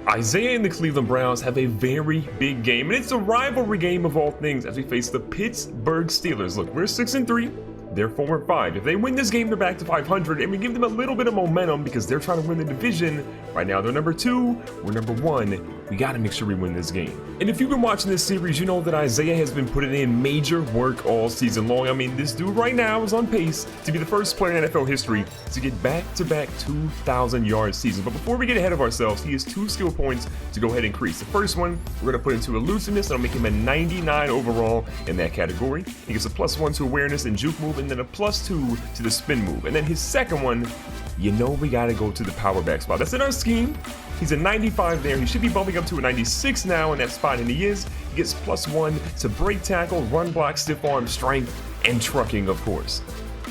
Isaiah and the Cleveland Browns have a very big game, and it's a rivalry game of all things as we face the Pittsburgh Steelers. Look, we're 6-3. They're 4-5. If they win this game, they're back to 500, and we give them a little bit of momentum because they're trying to win the division. Right now, they're number 2. We're number 1. We got to make sure we win this game. And if you've been watching this series, you know that Isaiah has been putting in major work all season long. I mean, this dude right now is on pace to be the first player in NFL history to get back-to-back 2,000-yard seasons. But before we get ahead of ourselves, he has 2 skill points to go ahead and increase. The first one, we're going to put into elusiveness, and I'll make him a 99 overall in that category. He gets a +1 to awareness and juke move, and then a +2 to the spin move. And then his second one, you know we got to go to the power back spot. That's in our scheme. He's a 95 there. He should be bumping up to a 96 now in that spot, and he is. He gets +1 to break tackle, run block, stiff arm, strength, and trucking, of course.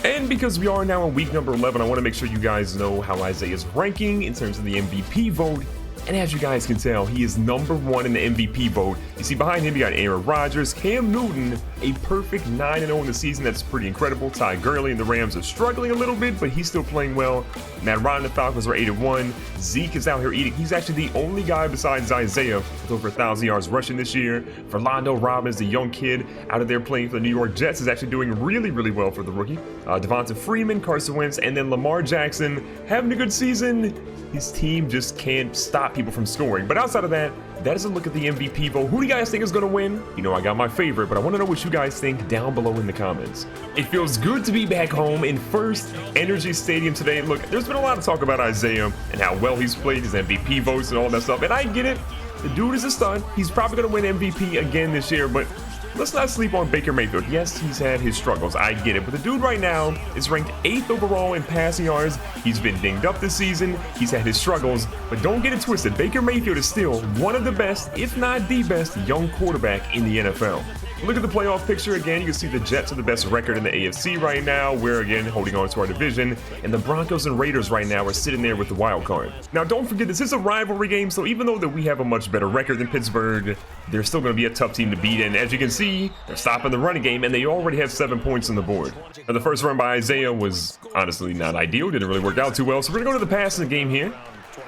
And because we are now in week number 11, I want to make sure you guys know how Isaiah's ranking in terms of the MVP vote. And as you guys can tell, he is number 1 in the MVP vote. You see, behind him, you got Aaron Rodgers, Cam Newton, a perfect 9-0 in the season. That's pretty incredible. Ty Gurley and the Rams are struggling a little bit, but he's still playing well. Matt Ryan and the Falcons are 8-1. Zeke is out here eating. He's actually the only guy besides Isaiah with over 1,000 yards rushing this year. Philando Robbins, the young kid out of there playing for the New York Jets, is actually doing really, really well for the rookie. Devonta Freeman, Carson Wentz, and then Lamar Jackson having a good season. His team just can't stop people from scoring. But outside of that, that is a look at the MVP vote. Who do you guys think is going to win? You know, I got my favorite, but I want to know what you guys think down below in the comments. It feels good to be back home in First Energy Stadium today. Look, there's been a lot of talk about Isaiah and how well he's played, his MVP votes and all that stuff, and I get it. The dude is a stud. He's probably going to win MVP again this year, but let's not sleep on Baker Mayfield. Yes, he's had his struggles. I get it. But the dude right now is ranked 8th overall in passing yards. He's been dinged up this season. He's had his struggles. But don't get it twisted. Baker Mayfield is still one of the best, if not the best, young quarterback in the NFL. Look at the playoff picture again. You can see the Jets are the best record in the AFC right now. We're again holding on to our division. And the Broncos and Raiders right now are sitting there with the wild card. Now, don't forget, this is a rivalry game. So even though that we have a much better record than Pittsburgh, they're still going to be a tough team to beat. And as you can see, they're stopping the running game, and they already have 7 points on the board. Now, the first run by Isaiah was honestly not ideal. Didn't really work out too well. So we're going to go to the passing game here.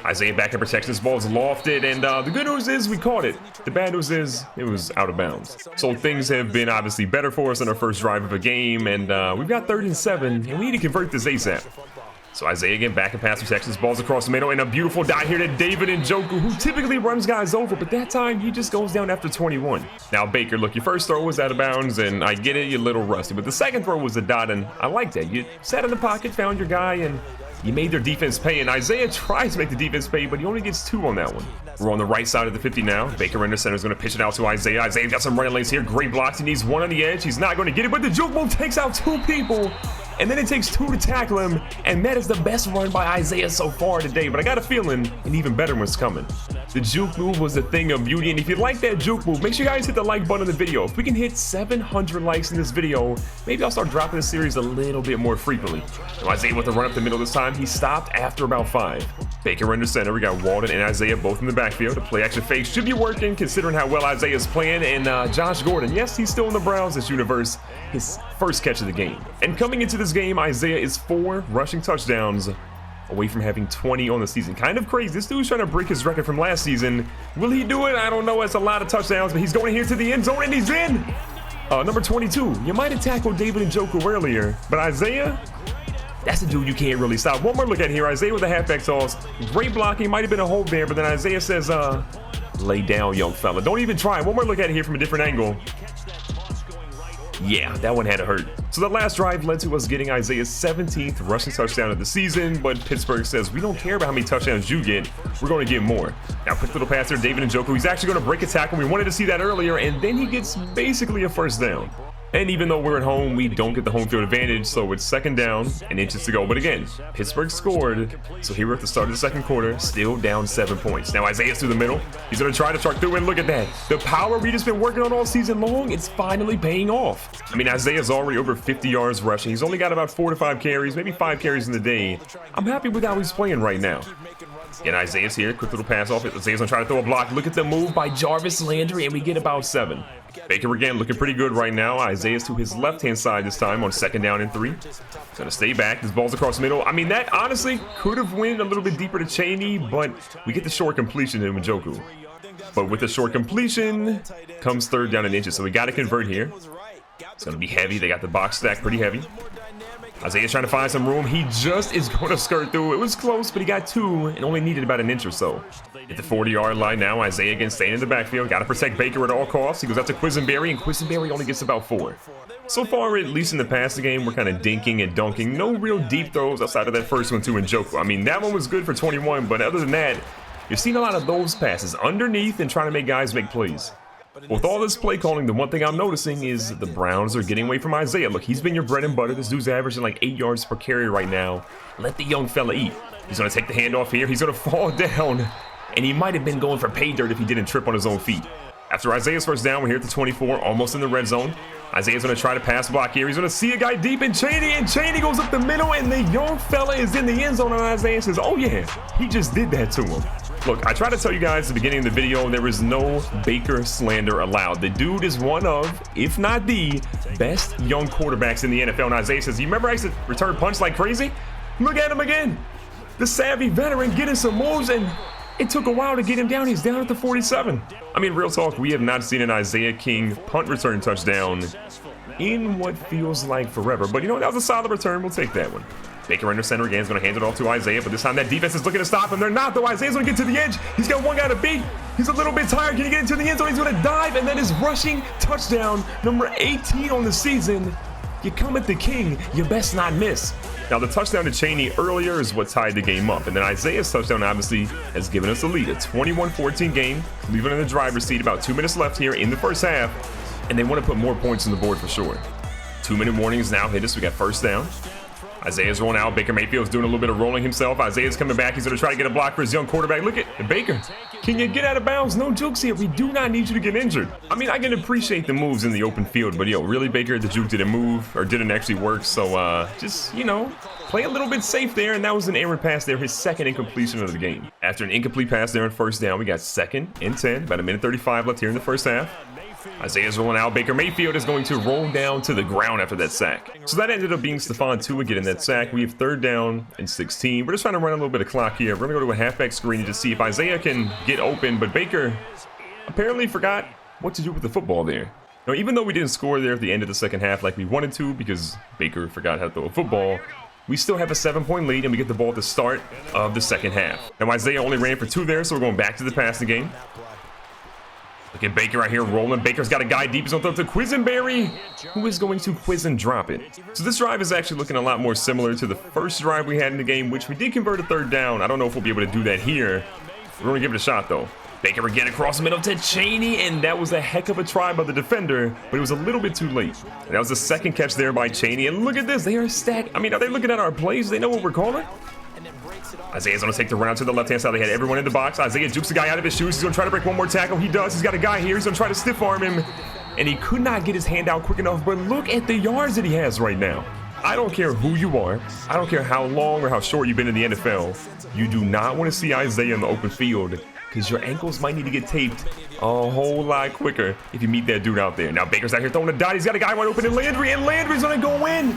Isaiah back in protection. This ball is lofted, and the good news is we caught it. The bad news is it was out of bounds. So things have been obviously better for us on our first drive of a game, and we've got 3rd and 7, and we need to convert this ASAP. So Isaiah again back in pass protection. This ball's across the middle, and a beautiful dot here to David Njoku, who typically runs guys over, but that time he just goes down after 21. Now Baker, look, your first throw was out of bounds, and I get it, you're a little rusty, but the second throw was a dot, and I like that. You sat in the pocket, found your guy, and you made their defense pay, and Isaiah tries to make the defense pay, but he only gets 2 on that one. We're on the right side of the 50 now. Baker in the center is going to pitch it out to Isaiah. Isaiah's got some running lanes here. Great blocks. He needs 1 on the edge. He's not going to get it, but the juke move takes out 2 people, and then it takes 2 to tackle him, and that is the best run by Isaiah so far today, but I got a feeling an even better one's coming. The juke move was a thing of beauty, and if you like that juke move, make sure you guys hit the like button on the video. If we can hit 700 likes in this video, maybe I'll start dropping the series a little bit more frequently. Now Isaiah with the run up the middle this time. He stopped after about 5. Baker under center. We got Walden and Isaiah both in the backfield. The play action fake should be working considering how well Isaiah's playing. And Josh Gordon, yes, he's still in the Browns this universe. His first catch of the game. And coming into this game, Isaiah is 4 rushing touchdowns away from having 20 on the season. Kind of crazy. This dude's trying to break his record from last season. Will he do it? I don't know. It's a lot of touchdowns, but he's going here to the end zone, and he's in. Number 22. You might have tackled David Njoku earlier, but Isaiah, that's the dude you can't really stop. One more look at here. Isaiah with a halfback toss. Great blocking. Might have been a hold there, but then Isaiah says, lay down, young fella. Don't even try. One more look at it here from a different angle. Yeah, that one had to hurt. So the last drive led to us getting Isaiah's 17th rushing touchdown of the season, but Pittsburgh says, we don't care about how many touchdowns you get, we're going to get more. Now, quick little pass there, David Njoku. He's actually going to break a tackle. We wanted to see that earlier, and then he gets basically a first down. And even though we're at home, we don't get the home field advantage, so it's 2nd down and inches to go. But again, Pittsburgh scored, so here we're at the start of the 2nd quarter, still down 7 points. Now Isaiah's through the middle. He's going to try to truck through, and look at that. The power we've just been working on all season long, it's finally paying off. I mean, Isaiah's already over 50 yards rushing. He's only got about 4 to 5 carries, maybe 5 carries in the day. I'm happy with how he's playing right now. And Isaiah's here, quick little pass off. Isaiah's gonna try to throw a block. Look at the move by Jarvis Landry, and we get about 7. Baker again looking pretty good right now. Isaiah's to his left-hand side this time on 2nd down and 3. He's going to stay back. This ball's across the middle. I mean, that honestly could have went a little bit deeper to Cheney, but we get the short completion to Njoku. But with the short completion comes 3rd down and inches, so we got to convert here. It's going to be heavy. They got the box stacked pretty heavy. Isaiah's trying to find some room. He just is going to skirt through. It was close, but he got 2 and only needed about an inch or so. At the 40-yard line now, Isaiah again staying in the backfield. Got to protect Baker at all costs. He goes out to Quisenberry, and Quisenberry only gets about 4. So far, at least in the passing game, we're kind of dinking and dunking. No real deep throws outside of that first one to Njoku. I mean, that one was good for 21, but other than that, you've seen a lot of those passes underneath and trying to make guys make plays. With all this play calling, the one thing I'm noticing is the Browns are getting away from Isaiah. Look, he's been your bread and butter. This dude's averaging like 8 yards per carry right now. Let the young fella eat. He's going to take the handoff here. He's going to fall down. And he might have been going for pay dirt if he didn't trip on his own feet. After Isaiah's first down, we're here at the 24, almost in the red zone. Isaiah's going to try to pass block here. He's going to see a guy deep in Cheney, and Cheney goes up the middle, and the young fella is in the end zone, and Isaiah says, oh yeah, he just did that to him. Look, I tried to tell you guys at the beginning of the video, there is no Baker slander allowed. The dude is one of, if not the, best young quarterbacks in the NFL. And Isaiah says, you remember I used to return punch like crazy? Look at him again. The savvy veteran getting some moves, and it took a while to get him down. He's down at the 47. I mean, real talk, we have not seen an Isaiah King punt return touchdown in what feels like forever. But you know what? That was a solid return. We'll take that one. Baker under center again is going to hand it off to Isaiah, but this time that defense is looking to stop him. They're not, though. Isaiah's going to get to the edge. He's got one guy to beat. He's a little bit tired. Can he get into the end zone? He's going to dive, and then his rushing touchdown, number 18 on the season. You come at the king, you best not miss. Now, the touchdown to Cheney earlier is what tied the game up, and then Isaiah's touchdown obviously has given us a lead. A 21-14 game. Cleveland in the driver's seat. About 2 minutes left here in the first half, and they want to put more points on the board for sure. 2-minute warnings now hit us. We got first down. Isaiah's rolling out. Baker Mayfield's doing a little bit of rolling himself. Isaiah's coming back. He's going to try to get a block for his young quarterback. Look at Baker. Can you get out of bounds? No jokes here. We do not need you to get injured. I mean, I can appreciate the moves in the open field, but yo, really, Baker, the juke didn't move or didn't actually work. So just, you know, play a little bit safe there. And that was an errant pass there, his second incompletion of the game. After an incomplete pass there on first down, we got 2nd and 10. About 1:35 left here in the first half. Isaiah's rolling out. Baker Mayfield is going to roll down to the ground after that sack. So that ended up being Stephon Tua getting that sack. We have 3rd down and 16. We're just trying to run a little bit of clock here. We're going to go to a halfback screen to see if Isaiah can get open, but Baker apparently forgot what to do with the football there. Now, even though we didn't score there at the end of the second half like we wanted to because Baker forgot how to throw a football, we still have a 7-point lead, and we get the ball at the start of the second half. Now, Isaiah only ran for 2 there, so we're going back to the passing game. Look at Baker right here rolling. Baker's got a guy deep. He's going to throw to Quisenberry, who is going to quiz and drop it. So this drive is actually looking a lot more similar to the first drive we had in the game, which we did convert a 3rd down. I don't know if we'll be able to do that here. We're going to give it a shot, though. Baker again across the middle to Cheney, and that was a heck of a try by the defender, but it was a little bit too late. And that was the 2nd catch there by Cheney, and look at this. They are stacked. I mean, are they looking at our plays? They know what we're calling? Isaiah's going to take the run out to the left-hand side. They had everyone in the box. Isaiah jukes the guy out of his shoes. He's going to try to break one more tackle. He does. He's got a guy here. He's going to try to stiff arm him. And he could not get his hand out quick enough. But look at the yards that he has right now. I don't care who you are. I don't care how long or how short you've been in the NFL. You do not want to see Isaiah in the open field because your ankles might need to get taped a whole lot quicker if you meet that dude out there. Now Baker's out here throwing a dot. He's got a guy wide open in Landry, and Landry's going to go in.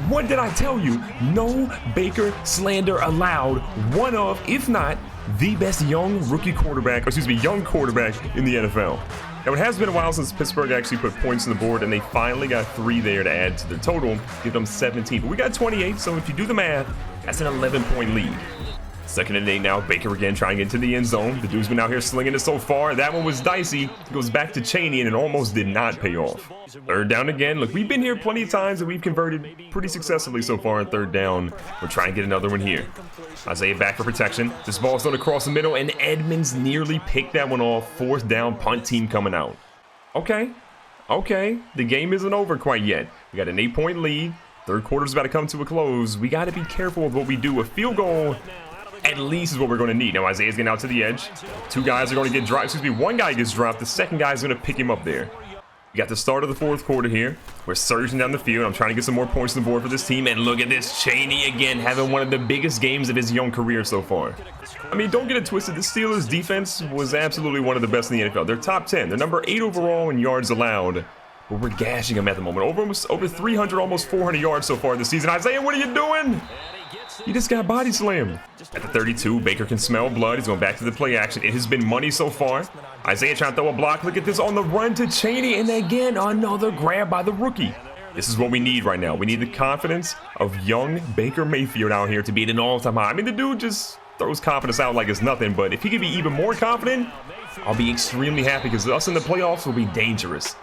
What did I tell you? No Baker slander allowed. One of, if not, the best young quarterback in the NFL. Now, it has been a while since Pittsburgh actually put points on the board, and they finally got 3 there to add to their total, give them 17. But we got 28, so if you do the math, that's an 11-point lead. 2nd and 8 now. Baker again trying to get into the end zone. The dude's been out here slinging it so far. That one was dicey. It goes back to Cheney, and it almost did not pay off. 3rd down again. Look, we've been here plenty of times, and we've converted pretty successfully so far on 3rd down. We're trying to get another one here. Isaiah back for protection. This ball's going across the middle, and Edmonds nearly picked that one off. 4th down, punt team coming out. Okay. The game isn't over quite yet. We got an 8-point lead. 3rd quarter's about to come to a close. We got to be careful with what we do. A field goal at least is what we're going to need. Now Isaiah's getting out to the edge. 2 guys are going to get dropped. One guy gets dropped. The 2nd guy is going to pick him up there. We got the start of the fourth quarter here. We're surging down the field. I'm trying to get some more points on the board for this team. And look at this, Cheney again having one of the biggest games of his young career so far. I mean, don't get it twisted. The Steelers' defense was absolutely one of the best in the NFL. They're top 10. They're number 8 overall in yards allowed. But we're gashing them at the moment. Over 300, almost 400 yards so far this season. Isaiah, what are you doing? He just got body slammed. At the 32, Baker can smell blood. He's going back to the play action. It has been money so far. Isaiah trying to throw a block. Look at this on the run to Cheney. And again, another grab by the rookie. This is what we need right now. We need the confidence of young Baker Mayfield out here to be at an all-time high. I mean, the dude just throws confidence out like it's nothing. But if he could be even more confident, I'll be extremely happy because us in the playoffs will be dangerous.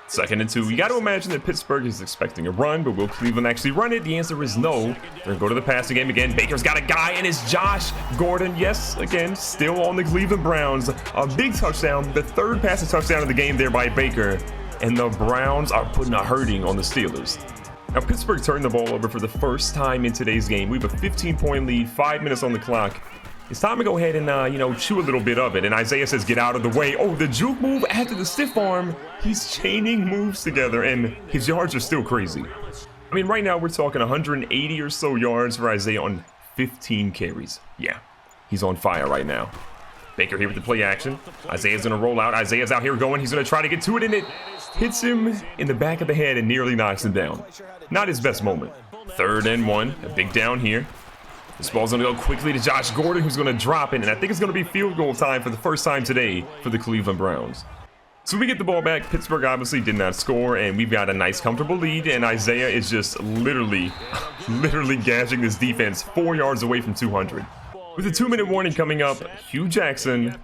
2nd and 2. You got to imagine that Pittsburgh is expecting a run, but will Cleveland actually run it? The answer is no. They're going to go to the passing game again. Baker's got a guy, and it's Josh Gordon. Yes, again, still on the Cleveland Browns. A big touchdown, the 3rd passing touchdown of the game there by Baker. And the Browns are putting a hurting on the Steelers. Now, Pittsburgh turned the ball over for the first time in today's game. We have a 15-point lead, 5 minutes on the clock. It's time to go ahead and, chew a little bit of it. And Isaiah says, get out of the way. Oh, the juke move after the stiff arm. He's chaining moves together, and his yards are still crazy. I mean, right now we're talking 180 or so yards for Isaiah on 15 carries. Yeah, he's on fire right now. Baker here with the play action. Isaiah's going to roll out. Isaiah's out here going. He's going to try to get to it, and it hits him in the back of the head and nearly knocks him down. Not his best moment. 3rd and 1. A big down here. This ball's going to go quickly to Josh Gordon, who's going to drop it, and I think it's going to be field goal time for the first time today for the Cleveland Browns. So we get the ball back. Pittsburgh obviously did not score, and we've got a nice, comfortable lead, and Isaiah is just literally gashing this defense 4 yards away from 200. With a 2-minute warning coming up, Hugh Jackson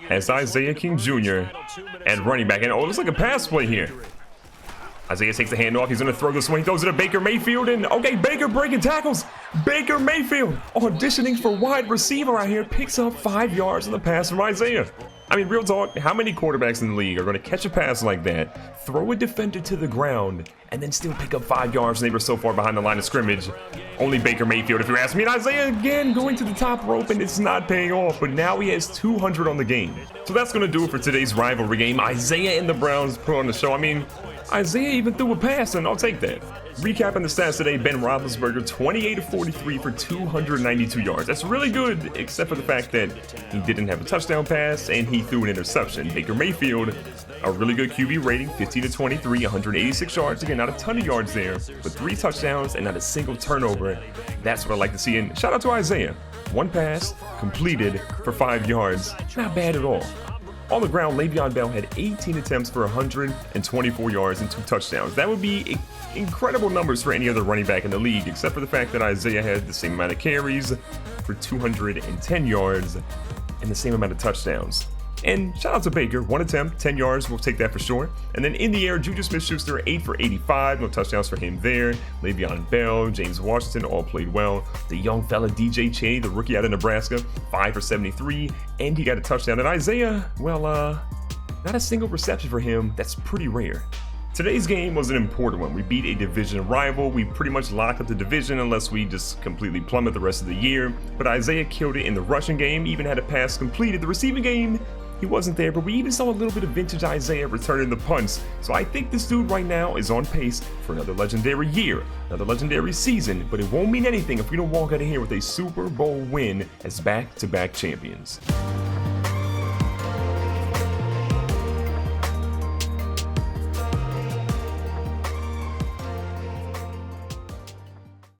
has Isaiah King Jr. at running back, and oh, it looks like a pass play here. Isaiah takes the handoff. He's going to throw this one. He throws it to Baker Mayfield. And, okay, Baker breaking tackles. Baker Mayfield auditioning for wide receiver out here. Picks up 5 yards on the pass from Isaiah. I mean, real talk, how many quarterbacks in the league are going to catch a pass like that, throw a defender to the ground, and then still pick up 5 yards and they were so far behind the line of scrimmage? Only Baker Mayfield, if you ask me. And Isaiah again going to the top rope, and it's not paying off, but now he has 200 on the game. So that's going to do it for today's rivalry game. Isaiah and the Browns put on the show. I mean, Isaiah even threw a pass, and I'll take that. Recapping the stats today, Ben Roethlisberger, 28 of 43 for 292 yards. That's really good, except for the fact that he didn't have a touchdown pass, and he threw an interception. Baker Mayfield, a really good QB rating, 15 to 23, 186 yards. Again, not a ton of yards there, but 3 touchdowns and not a single turnover. That's what I like to see. And shout out to Isaiah. 1 pass, completed for 5 yards. Not bad at all. On the ground, Le'Veon Bell had 18 attempts for 124 yards and 2 touchdowns. That would be incredible numbers for any other running back in the league, except for the fact that Isaiah had the same amount of carries for 210 yards and the same amount of touchdowns. And shout out to Baker, 1 attempt, 10 yards, we'll take that for sure. And then in the air, Juju Smith-Schuster, 8 for 85, no touchdowns for him there. Le'Veon Bell, James Washington, all played well. The young fella, DJ Cheney, the rookie out of Nebraska, 5 for 73, and he got a touchdown. And Isaiah, well, not a single reception for him. That's pretty rare. Today's game was an important one. We beat a division rival. We pretty much locked up the division unless we just completely plummet the rest of the year. But Isaiah killed it in the rushing game, even had a pass completed. The receiving game, he wasn't there, but we even saw a little bit of vintage Isaiah returning the punts. So I think this dude right now is on pace for another legendary year, another legendary season, but it won't mean anything if we don't walk out of here with a Super Bowl win as back-to-back champions.